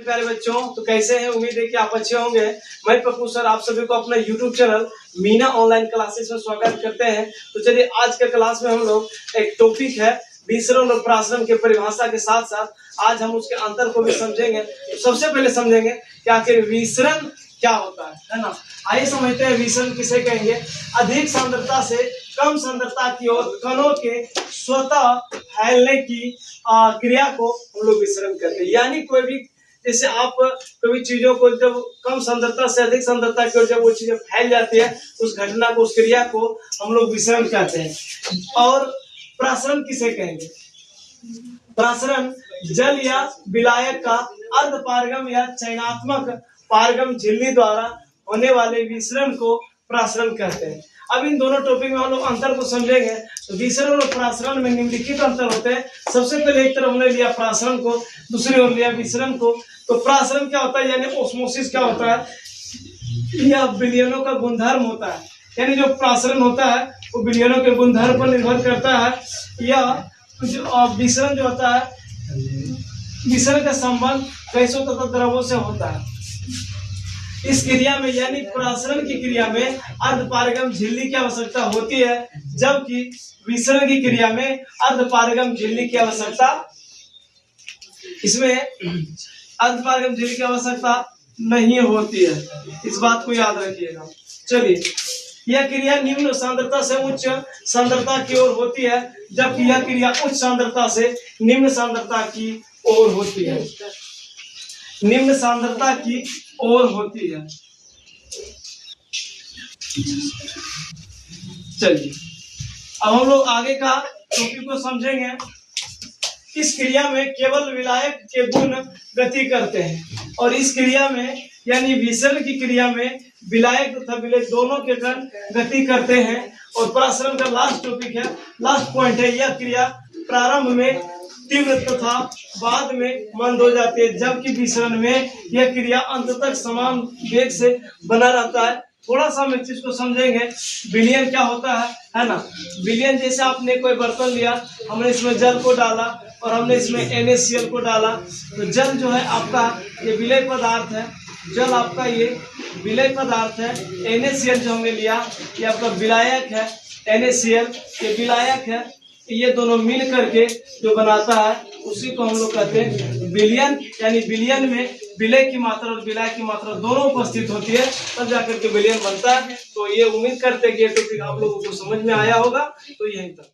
प्यारे बच्चों, तो कैसे हैं? उम्मीद है कि आप अच्छे होंगे। मैं पप्पू सर आप सभी को अपना YouTube channel Meena online classes में स्वागत करते हैं। तो चलिए आज के क्लास में हम लोग एक टॉपिक है विसरण और प्रासरण के परिभाषा के साथ साथ आज हम उसके अंतर को भी समझेंगे। तो सबसे पहले समझेंगे कि आखिर विसरण क्या होता है ना। आइए समझते हैं विसरण किसे कहेंगे। अधिक सांद्रता से कम सांद्रता की ओर कणों के स्वतः फैलने की क्रिया को हम लोग विसरण करते हैं। यानी कोई भी जैसे आप कभी चीजों को जब कम सांद्रता से अधिक सांद्रता की ओर जब वो चीजें फैल जाती है, उस घटना को उस क्रिया को हम लोग विसरण कहते हैं। और प्रासरण किसे कहेंगे? प्रासरण जल या विलायक का अर्ध पारगम या चयनात्मक पारगम झिल्ली द्वारा होने वाले विसरण को प्रासरण कहते हैं। अब इन दोनों टॉपिक में हम लोग अंतर को समझेंगे। तो विसरण और प्रासरण में निम्नलिखित अंतर होते हैं। सबसे पहले एक तरफ हमने लिया प्रासरण को, दूसरी ओर लिया विसरण को। तो प्रासरण क्या होता है यानी ओस्मोसिस क्या होता है, यह विलयनों का गुणधर्म होता है। यानी जो प्रासरण होता है वो विलयनों के गुणधर्म पर निर्भर करता है। या विसरण जो होता है, विसरण का संबंध गैसों तथा द्रवों से होता है। इस क्रिया में यानी प्रासरण की क्रिया में अर्धपारगम झिल्ली की आवश्यकता होती है, जबकि विसरण की क्रिया में अर्धपारगम झिल्ली की आवश्यकता इसमें अर्धपारगम झिल्ली की आवश्यकता नहीं होती है। इस बात को याद रखिएगा। चलिए, यह क्रिया निम्न सांद्रता से उच्च सांद्रता की ओर होती है, जबकि यह क्रिया उच्च सांद्रता से निम्न सांद्रता की ओर होती है। निम्न सांद्रता की ओर होती है। चलिए अब हम लोग आगे का टॉपिक को समझेंगे। इस क्रिया में केवल विलायक के गुण गति करते हैं और इस क्रिया में यानी विसरण की क्रिया में विलायक तथा विलेय दोनों के कण गति करते हैं। और प्रासरण का लास्ट टॉपिक है, लास्ट पॉइंट है, यह क्रिया प्रारंभ में तीव्र तथा बाद में मंद हो जाती है, जबकि विसरण में यह क्रिया अंत तक समान वेग से बना रहता है। थोड़ा सा हम इस चीज को समझेंगे। विलयन क्या होता है ना। विलयन जैसे आपने कोई बर्तन लिया, हमने इसमें जल को डाला और हमने इसमें NaCl को डाला। तो जल जो है आपका ये विलय पदार्थ है, जल आपका ये विलय पदार्थ है। NaCl जो हमने लिया ये आपका विलायक है, NaCl ये विलायक है। ये दोनों मिल करके जो बनाता है उसी को हम लोग कहते हैं विलयन। यानी विलयन में विलय की मात्रा और विलायक की मात्रा दोनों उपस्थित होती है, तब जाकर के विलयन बनता है। तो ये उम्मीद करते हैं कि ये टॉपिक आप लोगों को समझ में आया होगा। तो यही था।